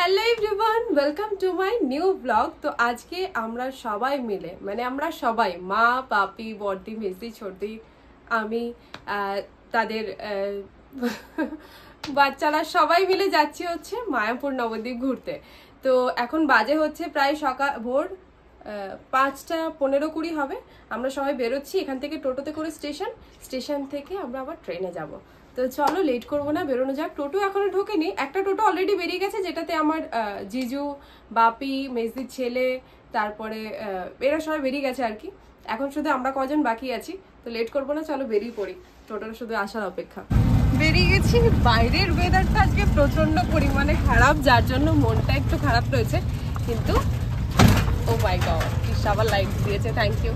Hello everyone, welcome to my new blog. তো আজকে আমরা সবাই মিলে আমরা সবাই মা, পাপি, বড়দি, মেজদি, ছোটদি, আমি, তাদের বাচ্চারা সবাই মিলে যাচ্ছি হচ্ছে মায়াপুর নবদ্বীপ ঘুরতে। তো এখন বাজে হচ্ছে প্রায় ভোর 5:15-20 হবে। আমরা সবাই বেরোচ্ছি এখান থেকে, টোটোতে করে স্টেশন থেকে আমরা আবার ট্রেনে যাব। তো চলো লেট করবো না, বেরোনো যাক। টোটো এখনো ঢোকেনি, একটা টোটো অলরেডি বেরিয়ে গেছে, যেটাতে আমার জিজু, বাপি, মেজদির ছেলে, তারপরে এরা সবাই বেরিয়ে গেছে আর কি। এখন শুধু আমরা কজন বাকি আছি। তো লেট করবো না, চলো বেরিয়ে পড়ি, টোটোটা শুধু আসার অপেক্ষা। বেরিয়ে গেছি। বাইরের ওয়েদারটা আজকে প্রচন্ড পরিমাণে খারাপ, যার জন্য মনটা একটু খারাপ রয়েছে, কিন্তু ও মাই গড, তিশা আবার লাইট দিয়েছে, থ্যাংক ইউ।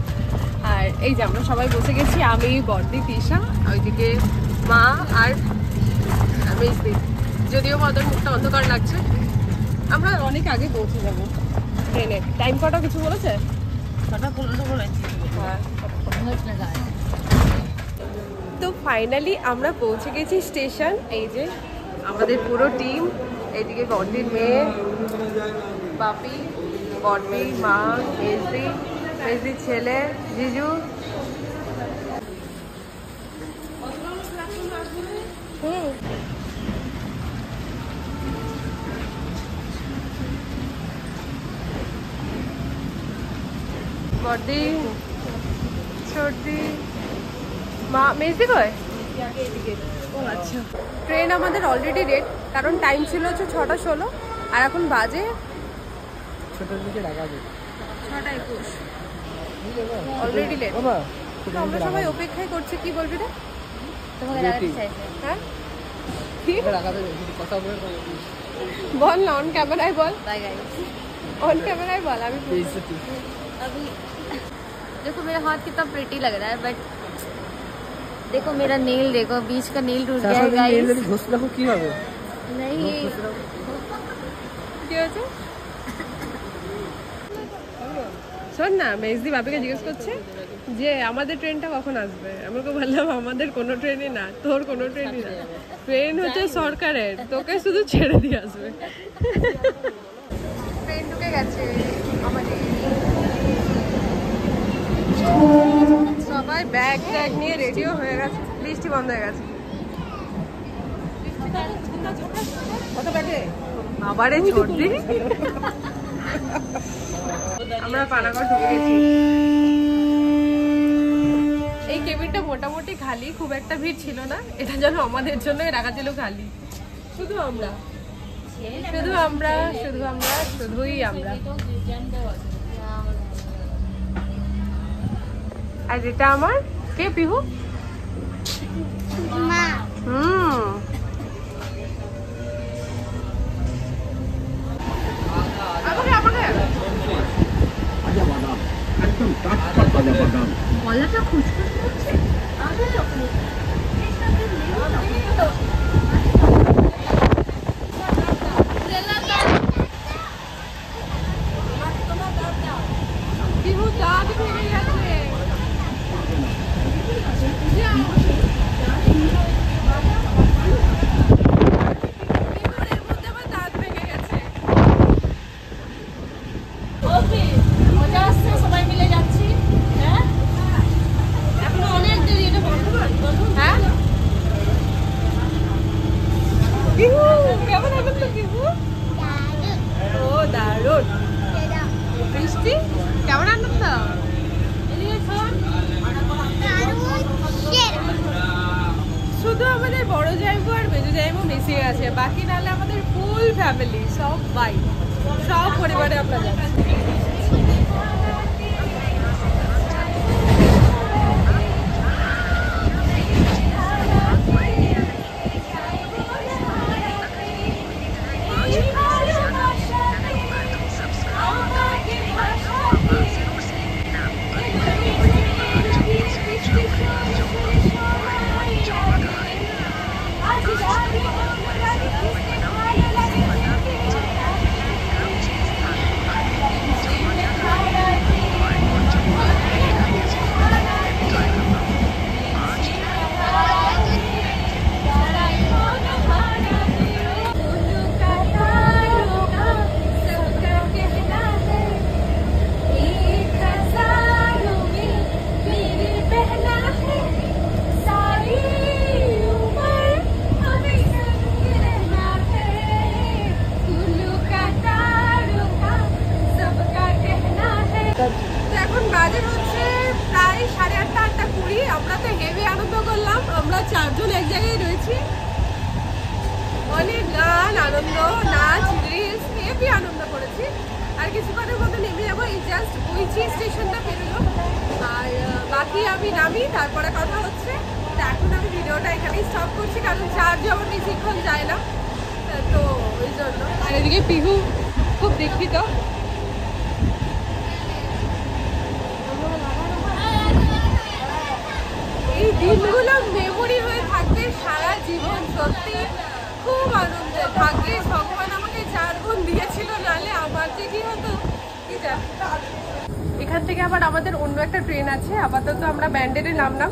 আর এই যে আমরা সবাই বসে গেছি, আমি, বড়দি, তিশা, ওইদিকে মা আর মেজদি। যদিও মদন মুখটা অন্ধকার লাগছে, আমরা অনেক আগে পৌঁছে যাবো ট্রেনে। টাইম কটা কিছু বলেছে? হ্যাঁ। তো ফাইনালি আমরা পৌঁছে গেছি স্টেশন। এই যে আমাদের পুরো টিম, এইদিকে বড়দির মেয়ে বাপি, বড়দি, মা, মেজদির ছেলে, জিজু। বড়দি, ছোটদি, মা, মেজদি কয়? ও আচ্ছা। ট্রেন আমাদের অলরেডি রেড, কারণ টাইম ছিল হচ্ছে 6:16 আর এখন বাজে 6:21। Already late. তো আমরা সবাই অপেক্ষায় করছি। কি বলবি রে? হ্যাঁ বল না, অন ক্যামেরায় বল। ऑन कैमरा ही बोला अभी। देखो मेरा हाथ कितना प्रिटी लग रहा है, बट देखो मेरा नेल, देखो बीच का नेल टूट गया है गाइस। नहीं শোন না, মেজদি বাপিকে জিজ্ঞেস করছে যে আমাদের ট্রেনটা কখন আসবে। আমাকে বললাম আমাদের কোনো ট্রেনই না, তোর কোনো ট্রেনই না, ট্রেন হচ্ছে সরকারের, তোকে শুধু ছেড়ে দিয়ে আসবে। ট্রেন ঢুকে গেছে আমাদের, সবাই ব্যাগ ট্যাগ নিয়ে রেডিও হয়ে গেছে। বৃষ্টি বন্ধ হয়ে গেছে। আবারে ছোটদি, আমরা পানাগড় ঢুকে গেছি। এই কেবিনটা মোটামুটি খালি, খুব একটা ভিড় ছিল না। এটা যেন আমাদের জন্যই রাখা ছিল খালি। শুধুই আমরা। আর এটা আমার কে, পিহু? কলাটা খুশখুশ করছে। বৃষ্টি কেমন আনন্দ। শুধু আমাদের বড় জায়গা আর মেজো জায়গা মিশে গেছে, বাকি নাহলে আমাদের ফুল ফ্যামিলি, সব বাইক, সব পরিবারে আমরা যাচ্ছি। হেভি আনন্দ করেছি। আর কিছুক্ষণের মধ্যে নেমে যাবো, এই জাস্ট বইচি স্টেশনটা পেরোলো, আর বাকি আমি নামি, তারপরে কথা হচ্ছে। তো এখন আমি ভিডিওটা এখানেই স্টপ করছি, কারণ চার্জও আমার বেশিক্ষণ যায় না, তো ওই জন্য। আর এদিকে পিহু খুব দীক্ষিত। এই দিনগুলো মেমোরি হয়ে থাকবে সারা জীবন। সত্যি খুব আনন্দের। ভাগ্যে ভগবান আমাকে 4 গুণ দিয়েছিল, নাহলে আমার যে কি হতো কি জানি। এখান থেকে আবার আমাদের অন্য একটা ট্রেন আছে। আপাতত আমরা ব্যান্ডেলে নামলাম।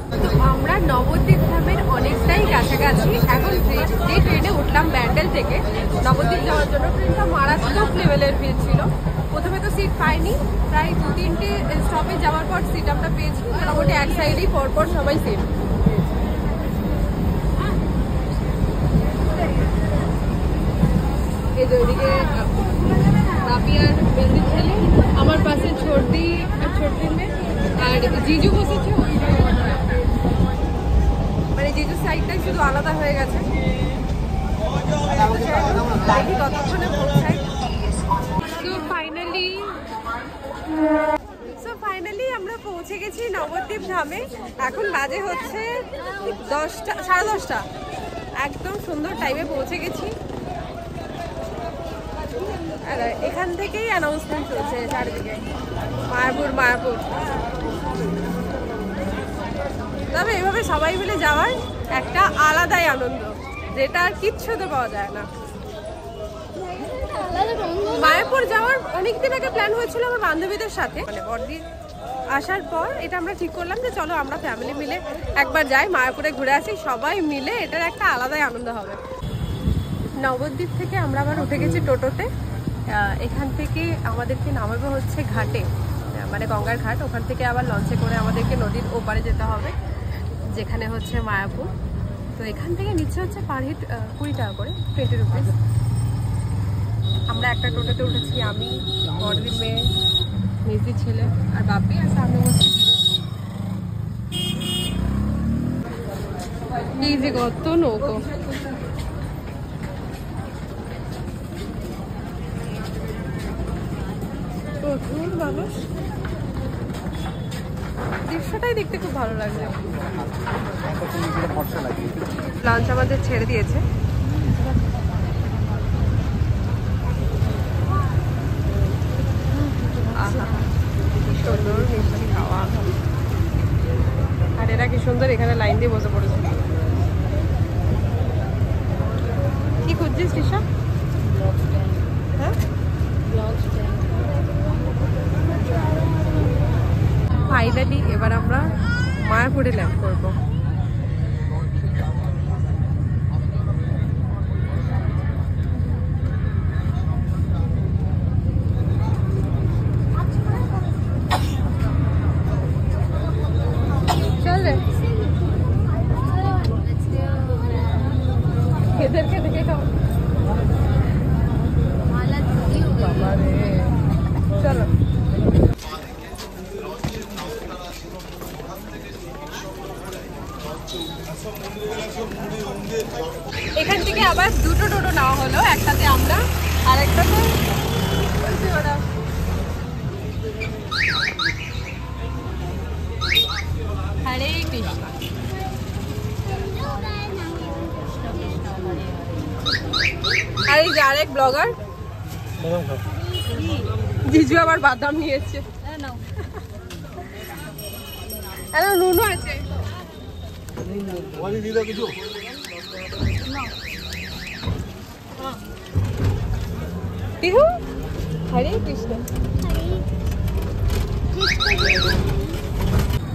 আমরা নবদ্বীপ ধামের অনেকটাই কাছাকাছি। এখন যে ট্রেনে উঠলাম ব্যান্ডেল থেকে নবদ্বীপ যাওয়ার জন্য, ট্রেনটা মারাত্মক লেভেলের ভিড় ছিল। প্রথমে তো সিট পাইনি, প্রায় 2-3টে স্টপে যাওয়ার পর সিট আমরা পেয়েছি। মোটামুটি এক সাইডেই পরপর সবাই সিট। এই যে ওইদিকে রাপি আর বেন্দির ছেলে, আমার পাশে ছোটদি আর ছোটদিন মেয়ে, আর জিজু বসেছে। মানে জিজুর সাইডটাই শুধু আলাদা হয়ে গেছে। দেখি কতক্ষণে পৌঁছাই। ফাইনালি আমরা পৌঁছে গেছি নবদ্বীপ ধামে। এখন বাজে হচ্ছে 10টা, 10:30। একদম সুন্দর টাইমে পৌঁছে গেছি। আর এখান থেকেই অ্যানাউন্সমেন্ট চলছে চারিদিকে, মায়াপুর। তবে এভাবে সবাই মিলে যাওয়ার একটা আলাদাই আনন্দ, যেটা আর কিচ্ছুতে পাওয়া যায় না। মায়াপুর যাওয়ার অনেকদিন আগে প্ল্যান হয়েছিল আমার বান্ধবীদের সাথে, মানে বড়দি আসার পর এটা আমরা ঠিক করলাম যে চলো আমরা ফ্যামিলি মিলে একবার যাই, মায়াপুরে ঘুরে আসি সবাই মিলে। এটার একটা আলাদাই আনন্দ হবে। নবদ্বীপ থেকে আমরা আবার উঠে গেছি টোটোতে। এখান থেকে আমাদেরকে নামাবে হচ্ছে ঘাটে, মানে গঙ্গার ঘাট। ওখান থেকে আবার লঞ্চে করে আমাদেরকে নদীর ওপারে যেতে হবে, যেখানে হচ্ছে মায়াপুর। তো এখান থেকে নিচ্ছে হচ্ছে পার হেড 20 টাকা করে, 20 রুপিস। আমরা একটা টোটোতে উঠেছি, আমি, বড়দির মেয়ে, মেজির ছেলে আর বাপি, আর সামনে বসে এই যে কত নৌকো। প্রচুর মানুষ, দৃশ্যটাই দেখতে খুব ভালো লাগছে। লঞ্চ আমাদের ছেড়ে দিয়েছে। সুন্দর মিষ্টি খাওয়া, আর এরা কি সুন্দর এখানে লাইন দিয়ে বসে পড়েছে। কি খুঁজছিস টিশা? হ্যাঁ, ফাইনালি এবার আমরা মায়াপুরে ল্যান্ড করবো। এদেরকে দেখে খাও। চলো এখান থেকে আবার 2টো টোটো নেওয়া হলো, একটাতে আমরা আর একটাতে ওরা। হরে কৃষ্ণ। আর এই যে আরেক ব্লগার জিজু আবার বাদাম নিয়েছে। নুনু আছে। পিহু, হরে কৃষ্ণ।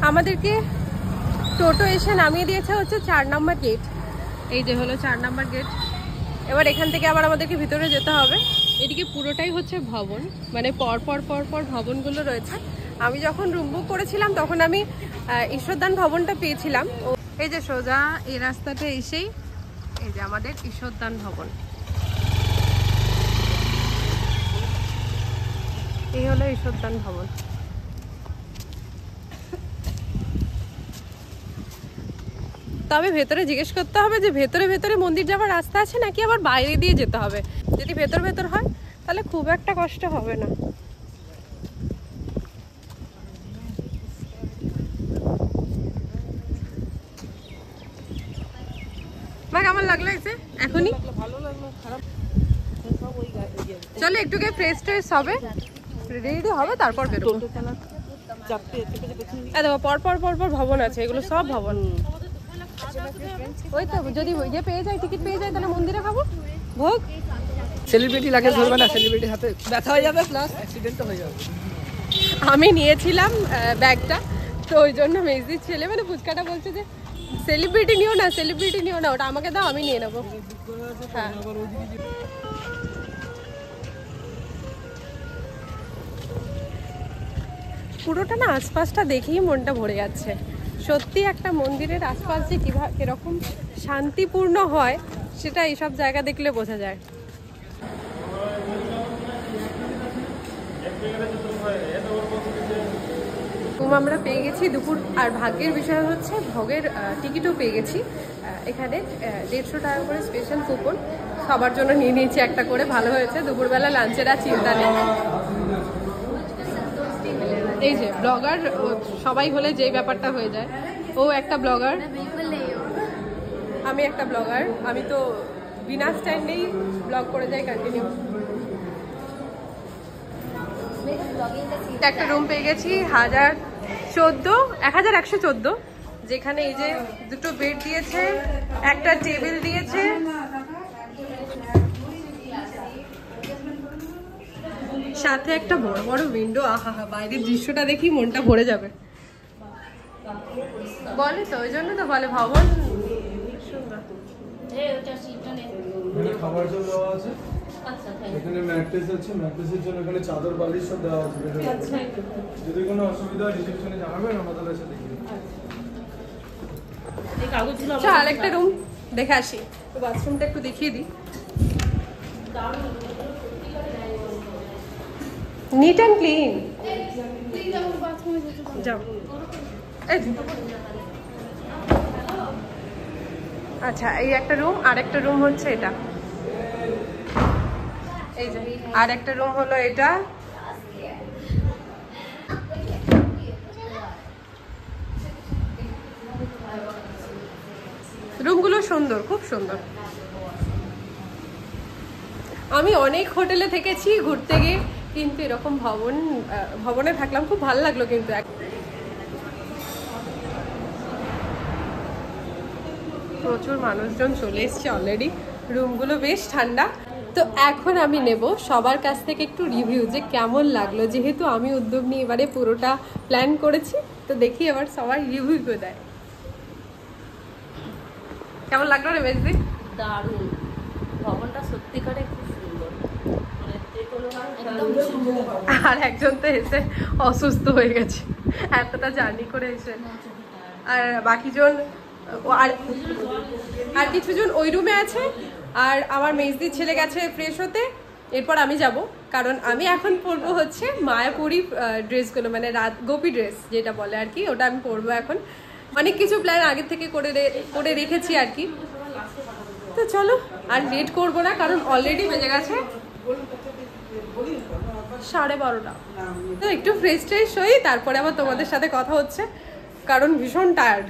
আমাদেরকে টোটো এসে নামিয়ে দিয়েছে হচ্ছে 4 নম্বর গেট। এই যে হলো 4 নম্বর গেট। এবার এখান থেকে আবার আমাদেরকে ভিতরে যেতে হবে। এদিকে পুরোটাই হচ্ছে ভবন, মানে পরপর ভবনগুলো রয়েছে। আমি যখন রুম বুক করেছিলাম তখন আমি ঈশ্বরদান ভবনটা পেয়েছিলাম। এই যে সোজা এই রাস্তাটা এসেই এই যে আমাদের ঈশ্বরদান ভবন। এই হলো ঈশ্বরদান ভবন। তবে ভেতরে জিজ্ঞেস করতে হবে যে ভেতরে মন্দির যাওয়ার রাস্তা আছে নাকি আবার বাইরে দিয়ে যেতে হবে। যদি ভেতর হয় তাহলে খুব একটা কষ্ট হবে না। মা কেমন লাগলো এসে এখনই? ভালো লাগলো, খারাপ সব ওই চলো একটু গিয়ে ফ্রেশ ট্রেশ হবে, রেডি হবে, তারপর বেরোবো। দেখো পর পর পর পর ভবন আছে, এগুলো সব ভবন। ওই তো যদি ইয়ে পেয়ে যায়, টিকিট পেয়ে যায়, তাহলে মন্দিরে খাবো ভোগ। সেলিব্রিটি লাগে ধরবে না, সেলিব্রিটির হাতে ব্যথা হয়ে যাবে প্লাস অ্যাক্সিডেন্টও হয়ে যাবে। আমি নিয়েছিলাম ব্যাগটা, তো ওই জন্য মেজদির ছেলে মানে ফুচকাটা বলছে যে সেলিব্রিটি নিও না, সেলিব্রিটি নিও না, ওটা আমাকে দাও, আমি নিয়ে নেবো। হ্যাঁ পুরোটা না আশপাশটা দেখেই মনটা ভরে যাচ্ছে। সত্যি একটা মন্দিরের আশপাশ যে কিরকম শান্তিপূর্ণ হয় সেটা এইসব জায়গা দেখলে বোঝা যায়। আমরা পেয়ে গেছি দুপুর, আর ভাগ্যের বিষয় হচ্ছে ভোগের টিকিটও পেয়ে গেছি। এখানে 150 টাকা করে স্পেশাল কুপন সবার জন্য নিয়ে নিয়েছি একটা করে, ভালো হয়েছে। দুপুরবেলা লাঞ্চের আর চিন্তা নেই। এই যে ব্লগার সবাই হলে যে ব্যাপারটা হয়ে যায়, ও একটা ব্লগার, আমি একটা ব্লগার, আমি তো বিনা স্ট্যান্ডেই ব্লগ করে যাই কন্টিনিউ। একটা রুম পেয়ে গেছি 1114, যেখানে এই যে দুটো বেড দিয়েছে, একটা টেবিল দিয়েছে, সাথে একটা বড় বড় উইন্ডো। আহা হা, বাইরের দৃশ্যটা দেখি মনটা ভরে যাবে। বলে তো ওই জন্য তো বলে ভবন সুন্দর। খাবার জন্য দেওয়া আছে, এখানে ম্যাট্রেস আছে, ম্যাট্রেসের জন্য এখানে চাদর বালিশ সব দেওয়া আছে। যদি কোনো অসুবিধা হয় রিসেপশনে জানাবেন, আমাদের কাছে দেখবেন। চল একটা রুম দেখে আসি, তো বাথরুমটা একটু দেখিয়ে দিই। Neat and clean. যাও। আচ্ছা এই একটা রুম, আর একটা রুম হচ্ছে এটা, এই যে আর একটা রুম হলো এটা। রুমগুলো সুন্দর, খুব সুন্দর। আমি অনেক হোটেলে থেকেছি ঘুরতে গিয়ে, কিন্তু এরকম ভবনে থাকলাম, খুব ভালো লাগলো। কিন্তু প্রচুর মানুষজন চলে এসছে অলরেডি, রুমগুলো বেশ ঠান্ডা। তো এখন আমি নেব সবার কাছ থেকে একটু রিভিউ, যে কেমন লাগলো। যেহেতু আমি উদ্যোগ নিয়ে এবারে পুরোটা প্ল্যান করেছি, তো দেখি এবার সবাই রিভিউ করে দেয়। কেমন লাগলো রে মেজদি? দারুণ, ভবনটা সত্যিকারে খুব সুন্দর। আর একজন তো এসে অসুস্থ হয়ে গেছে এতটা জার্নি করে এসে, আর বাকিজন আর কিছুজন ওই রুমে আছে, আর আমার মেজদির ছেলে গেছে ফ্রেশ হতে। এরপর আমি যাব, কারণ আমি এখন পরবো হচ্ছে মায়াপুরি ড্রেসগুলো, মানে রাত গোপী ড্রেস যেটা বলে আর কি, ওটা আমি পরবো এখন। অনেক কিছু প্ল্যান আগে থেকে করে রেখেছি আর কি। তো চলো আর লেট করবো না, কারণ অলরেডি বেজে গেছে 12:30। তো একটু ফ্রেশ ট্রেশ হই, তারপরে আবার তোমাদের সাথে কথা হচ্ছে, কারণ ভীষণ টায়ার্ড।